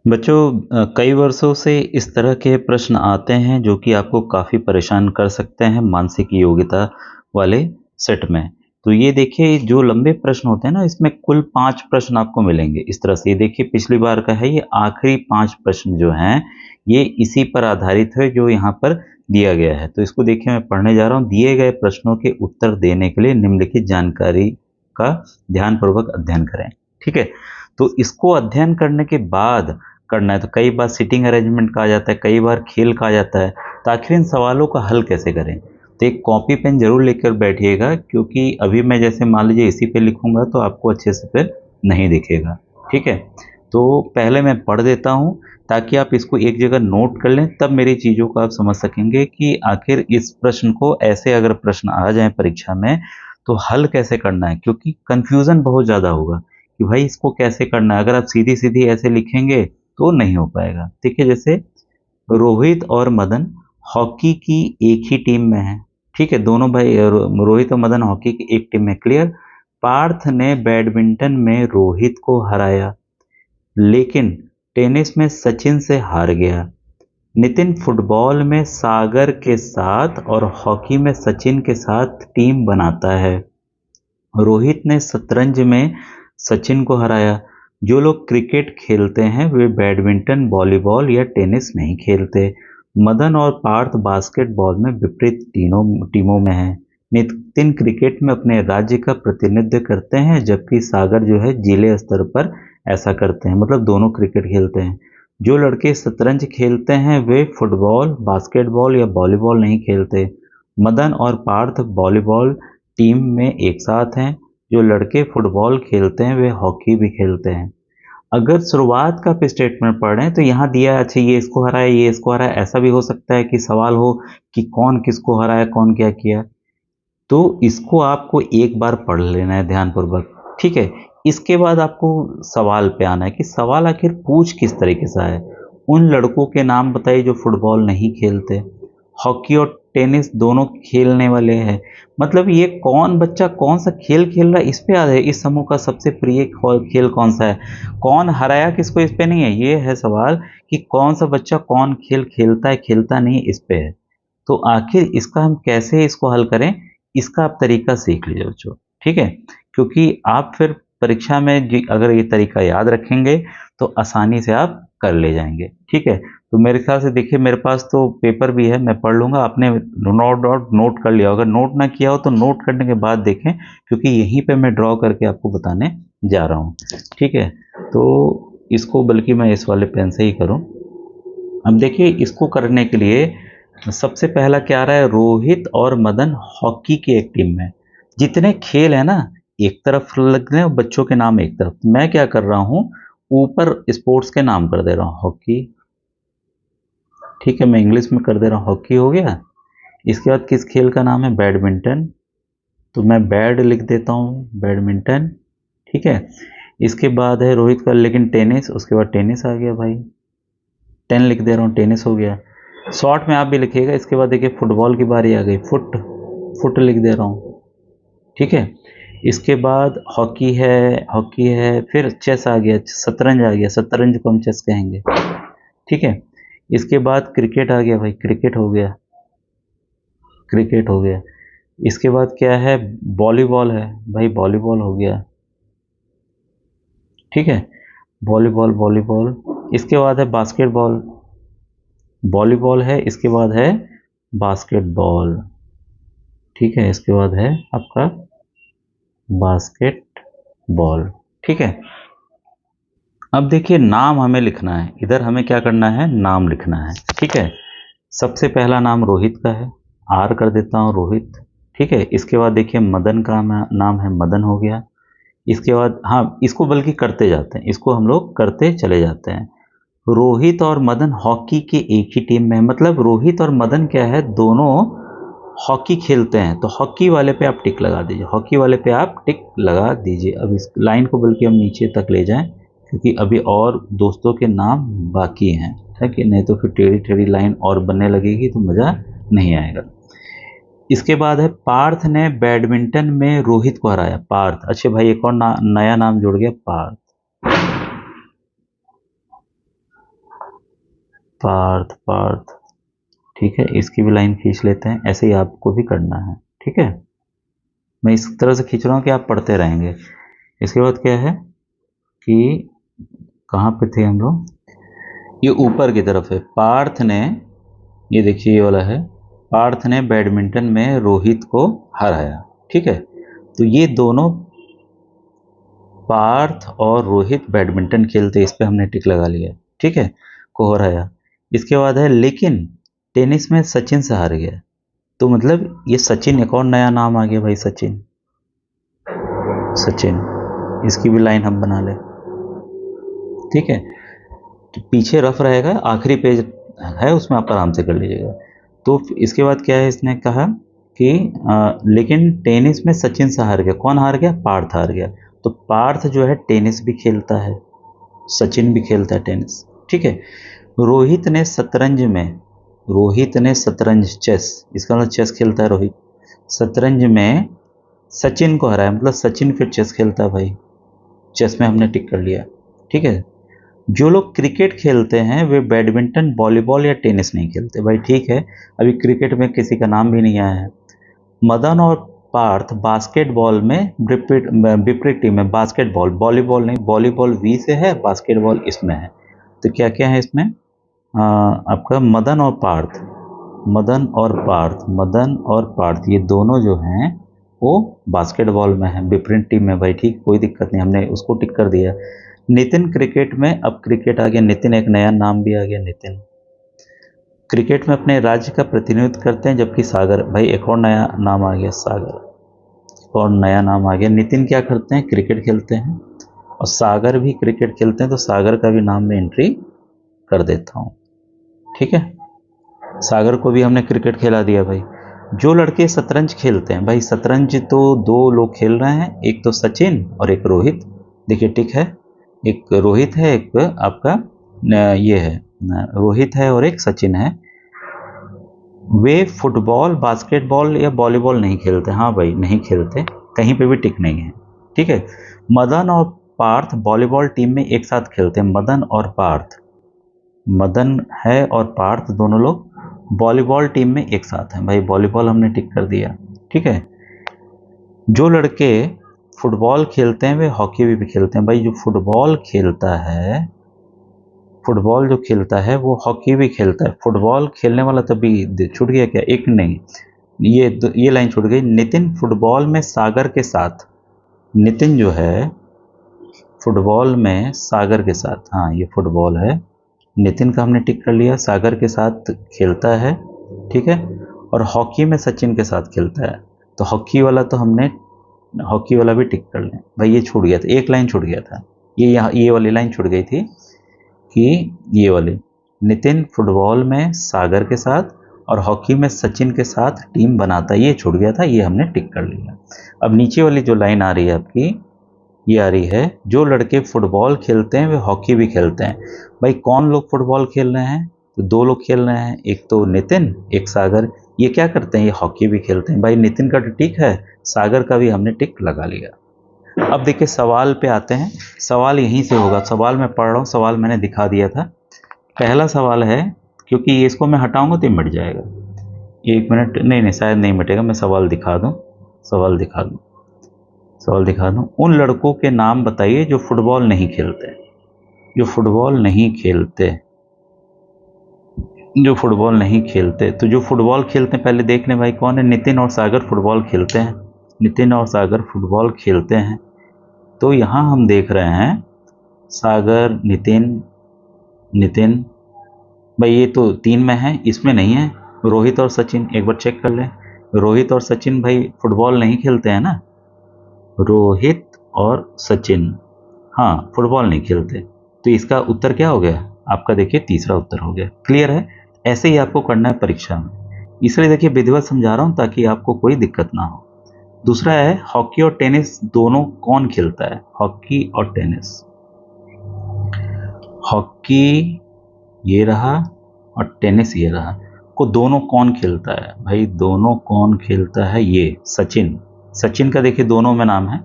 बच्चों कई वर्षों से इस तरह के प्रश्न आते हैं जो कि आपको काफ़ी परेशान कर सकते हैं मानसिक योग्यता वाले सेट में। तो ये देखिए जो लंबे प्रश्न होते हैं ना इसमें कुल 5 प्रश्न आपको मिलेंगे इस तरह से। ये देखिए पिछली बार का है, ये आखिरी 5 प्रश्न जो हैं ये इसी पर आधारित है जो यहाँ पर दिया गया है। तो इसको देखिए मैं पढ़ने जा रहा हूँ। दिए गए प्रश्नों के उत्तर देने के लिए निम्नलिखित जानकारी का ध्यानपूर्वक अध्ययन करें। ठीक है? तो इसको अध्ययन करने के बाद करना है। तो कई बार सिटिंग अरेंजमेंट कहा जाता है, कई बार खेल कहा जाता है। तो आखिर इन सवालों का हल कैसे करें? तो एक कॉपी पेन ज़रूर लेकर बैठिएगा, क्योंकि अभी मैं जैसे मान लीजिए इसी पे लिखूँगा तो आपको अच्छे से फिर नहीं दिखेगा। ठीक है? तो पहले मैं पढ़ देता हूँ ताकि आप इसको एक जगह नोट कर लें, तब मेरी चीज़ों को आप समझ सकेंगे कि आखिर इस प्रश्न को ऐसे अगर प्रश्न आ जाएँ परीक्षा में तो हल कैसे करना है, क्योंकि कन्फ्यूज़न बहुत ज़्यादा होगा कि भाई इसको कैसे करना है। अगर आप सीधी-सीधी ऐसे लिखेंगे तो नहीं हो पाएगा। देखिए जैसे रोहित और मदन हॉकी की एक ही टीम में हैं। ठीक है? दोनों भाई रोहित और मदन हॉकी की एक टीम में, क्लियर? पार्थ ने बैडमिंटन में रोहित को हराया, लेकिन टेनिस में सचिन से हार गया। नितिन फुटबॉल में सागर के साथ और हॉकी में सचिन के साथ टीम बनाता है। रोहित ने शतरंज में सचिन को हराया। जो लोग क्रिकेट खेलते हैं वे बैडमिंटन, वॉलीबॉल या टेनिस नहीं खेलते। मदन और पार्थ बास्केटबॉल में विपरीत टीमों में हैं। नितिन क्रिकेट में अपने राज्य का प्रतिनिधित्व करते हैं, जबकि सागर जो है जिले स्तर पर ऐसा करते हैं, मतलब दोनों क्रिकेट खेलते हैं। जो लड़के शतरंज खेलते हैं वे फुटबॉल, बास्केटबॉल या वॉलीबॉल नहीं खेलते। मदन और पार्थ वॉलीबॉल टीम में एक साथ हैं। जो लड़के फुटबॉल खेलते हैं वे हॉकी भी खेलते हैं। अगर शुरुआत का आप स्टेटमेंट पढ़ें तो यहाँ दिया है, अच्छा ये इसको हराया, ये इसको हराया। ऐसा भी हो सकता है कि सवाल हो कि कौन किसको हराया, कौन क्या किया। तो इसको आपको एक बार पढ़ लेना है ध्यानपूर्वक। ठीक है? इसके बाद आपको सवाल पे आना है कि सवाल आखिर पूछ किस तरीके से है। उन लड़कों के नाम बताइए जो फुटबॉल नहीं खेलते। हॉकी और टेनिस दोनों खेलने वाले हैं। मतलब ये कौन बच्चा कौन सा खेल खेल रहा है इस पे है। इस समूह का सबसे प्रिय खेल कौन सा है, कौन हराया किसको, इस पे नहीं है। ये है सवाल कि कौन सा बच्चा कौन खेल खेलता है खेलता नहीं, इस पे है। तो आखिर इसका हम कैसे इसको हल करें, इसका आप तरीका सीख लीजिए बच्चों। ठीक है? क्योंकि आप फिर परीक्षा में अगर ये तरीका याद रखेंगे तो आसानी से आप कर ले जाएंगे। ठीक है? तो मेरे ख्याल से देखिए मेरे पास तो पेपर भी है, मैं पढ़ लूँगा। आपने नोट कर लिया, अगर नोट ना किया हो तो नोट करने के बाद देखें, क्योंकि यहीं पे मैं ड्रॉ करके आपको बताने जा रहा हूँ। ठीक है? तो इसको बल्कि मैं इस वाले पेन से ही करूँ। अब देखिए इसको करने के लिए सबसे पहला क्या आ रहा है, रोहित और मदन हॉकी की एक टीम में। जितने खेल है ना एक तरफ लग रहे हैं, बच्चों के नाम एक तरफ। मैं क्या कर रहा हूँ, ऊपर स्पोर्ट्स के नाम कर दे रहा हूँ, हॉकी। ठीक है? मैं इंग्लिश में कर दे रहा हूँ, हॉकी हो गया। इसके बाद किस खेल का नाम है, बैडमिंटन। तो मैं बैड लिख देता हूँ, बैडमिंटन। ठीक है? इसके बाद है रोहित का लेकिन टेनिस, उसके बाद टेनिस आ गया भाई, 10 लिख दे रहा हूँ, टेनिस हो गया। शॉर्ट में आप भी लिखिएगा। इसके बाद देखिए फुटबॉल की बारी आ गई, फुट, फुट लिख दे रहा हूँ। ठीक है? इसके बाद हॉकी है, हॉकी है, फिर चेस आ गया, शतरंज आ गया, शतरंज को हम चेस कहेंगे। ठीक है? इसके बाद क्रिकेट आ गया भाई, क्रिकेट हो गया, क्रिकेट हो गया। इसके बाद क्या है, वॉलीबॉल है भाई, वॉलीबॉल हो गया। ठीक है? Volleyball, volleyball. इसके बाद है बास्केटबॉल, वॉलीबॉल है, इसके बाद है बास्केटबॉल। ठीक है? इसके बाद है आपका बास्केटबॉल। ठीक है? अब देखिए नाम हमें लिखना है, इधर हमें क्या करना है, नाम लिखना है। ठीक है? सबसे पहला नाम रोहित का है, आर कर देता हूँ, रोहित। ठीक है? इसके बाद देखिए मदन का नाम है, मदन हो गया। इसके बाद हाँ, इसको बल्कि करते जाते हैं, इसको हम लोग करते चले जाते हैं। रोहित और मदन हॉकी के एक ही टीम में है, मतलब रोहित और मदन क्या है, दोनों हॉकी खेलते हैं। तो हॉकी वाले पे आप टिक लगा दीजिए, हॉकी वाले पे आप टिक लगा दीजिए। अब इस लाइन को बल्कि हम नीचे तक ले जाएं, क्योंकि अभी और दोस्तों के नाम बाकी हैं। ठीक है? नहीं तो फिर टेढ़ी टेढ़ी लाइन और बनने लगेगी तो मज़ा नहीं आएगा। इसके बाद है पार्थ ने बैडमिंटन में रोहित को हराया, पार्थ। अच्छा भाई एक और नया नाम जुड़ गया, पार्थ। पार्थ पार्थ, ठीक है, इसकी भी लाइन खींच लेते हैं। ऐसे ही आपको भी करना है, ठीक है। मैं इस तरह से खींच रहा हूँ कि आप पढ़ते रहेंगे। इसके बाद क्या है कि कहाँ पे थे हम लोग, ये ऊपर की तरफ है। पार्थ ने, ये देखिए ये वाला है, पार्थ ने बैडमिंटन में रोहित को हराया, ठीक है। तो ये दोनों, पार्थ और रोहित बैडमिंटन खेलते, इस पे हमने टिक लगा लिया, ठीक है, को हराया। इसके बाद है लेकिन टेनिस में सचिन से हार गया। तो मतलब ये सचिन, एक और नया नाम आ गया भाई, सचिन, सचिन, इसकी भी लाइन हम बना ले, ठीक है। तो पीछे रफ रहेगा, आखिरी पेज है उसमें, आप आराम से कर लीजिएगा। तो इसके बाद क्या है, इसने कहा कि लेकिन टेनिस में सचिन से हार गया। कौन हार गया? पार्थ हार गया। तो पार्थ जो है टेनिस भी खेलता है, सचिन भी खेलता है टेनिस, ठीक है। रोहित ने शतरंज में, रोहित ने शतरंज, चेस, इसका मतलब चेस खेलता है रोहित, शतरंज में सचिन को हराया। मतलब सचिन फिर चेस खेलता है भाई, चेस में हमने टिक कर लिया, ठीक है। जो लोग क्रिकेट खेलते हैं वे बैडमिंटन, वॉलीबॉल या टेनिस नहीं खेलते। भाई ठीक है, अभी क्रिकेट में किसी का नाम भी नहीं आया है। मदन और पार्थ बास्केटबॉल में विपरीत टीम है। बास्केटबॉल, वॉलीबॉल नहीं, वॉलीबॉल वी से है, बास्केटबॉल इसमें है। तो क्या क्या है इसमें, आपका मदन और पार्थ, मदन और पार्थ, मदन और पार्थ, ये दोनों जो हैं वो बास्केटबॉल में है, विपरीत टीम में। भाई ठीक, कोई दिक्कत नहीं, हमने उसको टिक कर दिया। नितिन क्रिकेट में, अब क्रिकेट आ गया, नितिन एक नया नाम भी आ गया, नितिन क्रिकेट में अपने राज्य का प्रतिनिधित्व करते हैं। जबकि सागर, भाई एक और नया नाम आ गया, सागर, और नया नाम आ गया। नितिन क्या करते हैं? क्रिकेट खेलते हैं, और सागर भी क्रिकेट खेलते हैं। तो सागर का भी नाम में एंट्री कर देता हूँ, ठीक है। सागर को भी हमने क्रिकेट खेला दिया भाई। जो लड़के शतरंज खेलते हैं, भाई शतरंज तो दो लोग खेल रहे हैं, एक तो सचिन और एक रोहित, देखिए टिक है, एक रोहित है, एक आपका ये है, रोहित है और एक सचिन है। वे फुटबॉल, बास्केटबॉल या वॉलीबॉल नहीं खेलते। हाँ भाई नहीं खेलते, कहीं पे भी टिक नहीं है, ठीक है। मदन और पार्थ वॉलीबॉल टीम में एक साथ खेलते हैं। मदन और पार्थ, मदन है और पार्थ दोनों लोग वॉलीबॉल टीम में एक साथ हैं। भाई वॉलीबॉल हमने टिक कर दिया, ठीक है। जो लड़के फुटबॉल खेलते हैं वे हॉकी भी खेलते हैं। भाई जो फुटबॉल खेलता है, फुटबॉल जो खेलता है वो हॉकी भी खेलता है। फुटबॉल खेलने वाला तभी छूट गया क्या? एक नहीं, ये लाइन छूट गई। नितिन फुटबॉल में सागर के साथ, नितिन जो है फुटबॉल में सागर के साथ, हाँ ये फुटबॉल है, नितिन का हमने टिक कर लिया, सागर के साथ खेलता है, ठीक है। और हॉकी में सचिन के साथ खेलता है। तो हॉकी वाला तो हमने, हॉकी वाला भी टिक कर लें भाई। ये छूट गया था, एक लाइन छूट गया था, ये यहाँ ये वाली लाइन छूट गई थी कि ये वाली, नितिन फुटबॉल में सागर के साथ और हॉकी में सचिन के साथ टीम बनाता है, ये छूट गया था, ये हमने टिक कर लिया। अब नीचे वाली जो लाइन आ रही है आपकी, ये आ रही है, जो लड़के फुटबॉल खेलते हैं वे हॉकी भी खेलते हैं। भाई कौन लोग फुटबॉल खेल रहे हैं? तो दो लोग खेल रहे हैं, एक तो नितिन, एक सागर। ये क्या करते हैं? ये हॉकी भी खेलते हैं। भाई नितिन का तो टिक है, सागर का भी हमने टिक लगा लिया। अब देखिए सवाल पे आते हैं। सवाल यहीं से होगा, सवाल मैं पढ़ रहा हूँ, सवाल मैंने दिखा दिया था। पहला सवाल है, क्योंकि इसको मैं हटाऊंगा तो ये मिट जाएगा। एक मिनट, नहीं शायद नहीं मिटेगा, मैं सवाल दिखा दूँ, सवाल दिखा दूँ, सवाल दिखा दूँ। उन लड़कों के नाम बताइए जो फुटबॉल नहीं खेलते, जो फुटबॉल नहीं खेलते, जो फुटबॉल नहीं खेलते। तो जो फुटबॉल खेलते हैं पहले देख लें भाई कौन है। नितिन और सागर फुटबॉल खेलते हैं, नितिन और सागर फुटबॉल खेलते हैं। तो यहाँ हम देख रहे हैं सागर, नितिन, नितिन, भाई ये तो 3 में है, इसमें नहीं है। रोहित और सचिन, एक बार चेक कर लें। रोहित और सचिन भाई फुटबॉल नहीं खेलते हैं ना, रोहित और सचिन, हाँ फुटबॉल नहीं खेलते। तो इसका उत्तर क्या हो गया आपका? देखिए तीसरा उत्तर हो गया। क्लियर है? ऐसे ही आपको करना है परीक्षा में, इसलिए देखिए विधिवत समझा रहा हूँ ताकि आपको कोई दिक्कत ना हो। दूसरा है, हॉकी और टेनिस दोनों कौन खेलता है? हॉकी और टेनिस, हॉकी ये रहा और टेनिस ये रहा, को दोनों कौन खेलता है? भाई दोनों कौन खेलता है? ये सचिन, सचिन का देखिए दोनों में नाम है,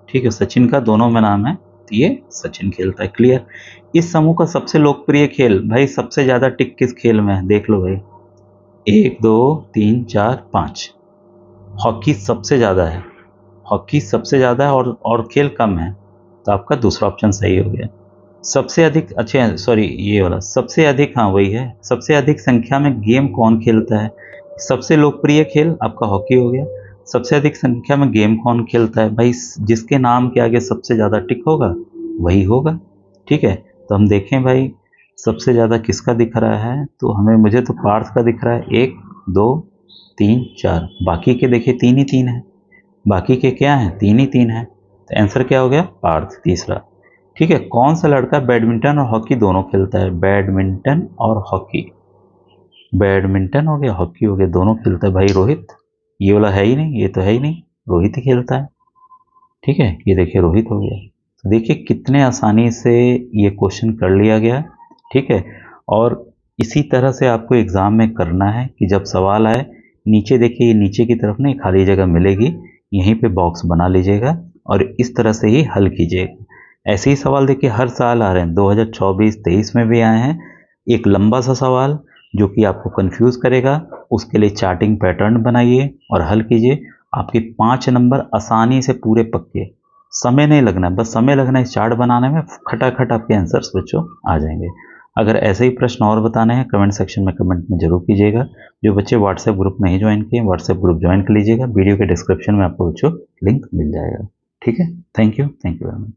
ठीक है, सचिन का दोनों में नाम है। तो ये सचिन खेलता है। क्लियर। इस समूह का सबसे लोकप्रिय खेल, भाई सबसे ज्यादा टिक किस खेल में है, देख लो भाई। 1 2 3 4 5, हॉकी सबसे ज्यादा है। हॉकी सबसे ज्यादा है और खेल कम है, तो आपका दूसरा ऑप्शन सही हो गया। सबसे अधिक, अच्छा सॉरी ये वाला सबसे अधिक, हाँ वही है, सबसे अधिक संख्या में गेम कौन खेलता है। सबसे लोकप्रिय खेल आपका हॉकी हो गया। सबसे अधिक संख्या में गेम कौन खेलता है, भाई जिसके नाम के आगे सबसे ज़्यादा टिक होगा वही होगा। ठीक है, तो हम देखें भाई सबसे ज़्यादा किसका दिख रहा है, तो हमें, मुझे तो पार्थ का दिख रहा है, 1 2 3 4, बाकी के देखिए 3 ही 3 है, बाकी के क्या हैं, 3 ही 3 है, तो आंसर क्या हो गया, पार्थ तीसरा। ठीक है, कौन सा लड़का बैडमिंटन और हॉकी दोनों खेलता है, बैडमिंटन और हॉकी, बैडमिंटन हो गया हॉकी हो गया, दोनों खेलता है भाई रोहित। ये वाला है ही नहीं, ये तो है ही नहीं, रोहित ही खेलता है। ठीक है, ये देखिए रोहित हो गया। तो देखिए कितने आसानी से ये क्वेश्चन कर लिया गया। ठीक है, और इसी तरह से आपको एग्जाम में करना है कि जब सवाल आए, नीचे देखिए, नीचे की तरफ ना खाली जगह मिलेगी, यहीं पे बॉक्स बना लीजिएगा और इस तरह से ही हल कीजिएगा। ऐसे ही सवाल देखिए हर साल आ रहे हैं, 2024-23 में भी आए हैं। एक लंबा सा सवाल जो कि आपको कंफ्यूज करेगा, उसके लिए चार्टिंग पैटर्न बनाइए और हल कीजिए। आपके 5 नंबर आसानी से पूरे पक्के, समय नहीं लगना, बस समय लगना है इस चार्ट बनाने में, खटाखट आपके आंसर्स बच्चों आ जाएंगे। अगर ऐसे ही प्रश्न और बताने हैं कमेंट सेक्शन में कमेंट में जरूर कीजिएगा। जो बच्चे व्हाट्सएप ग्रुप नहीं ज्वाइन किए, व्हाट्सएप ग्रुप ज्वाइन कर लीजिएगा, वीडियो के डिस्क्रिप्शन में आपको बच्चों लिंक मिल जाएगा। ठीक है, थैंक यू वेरी मच।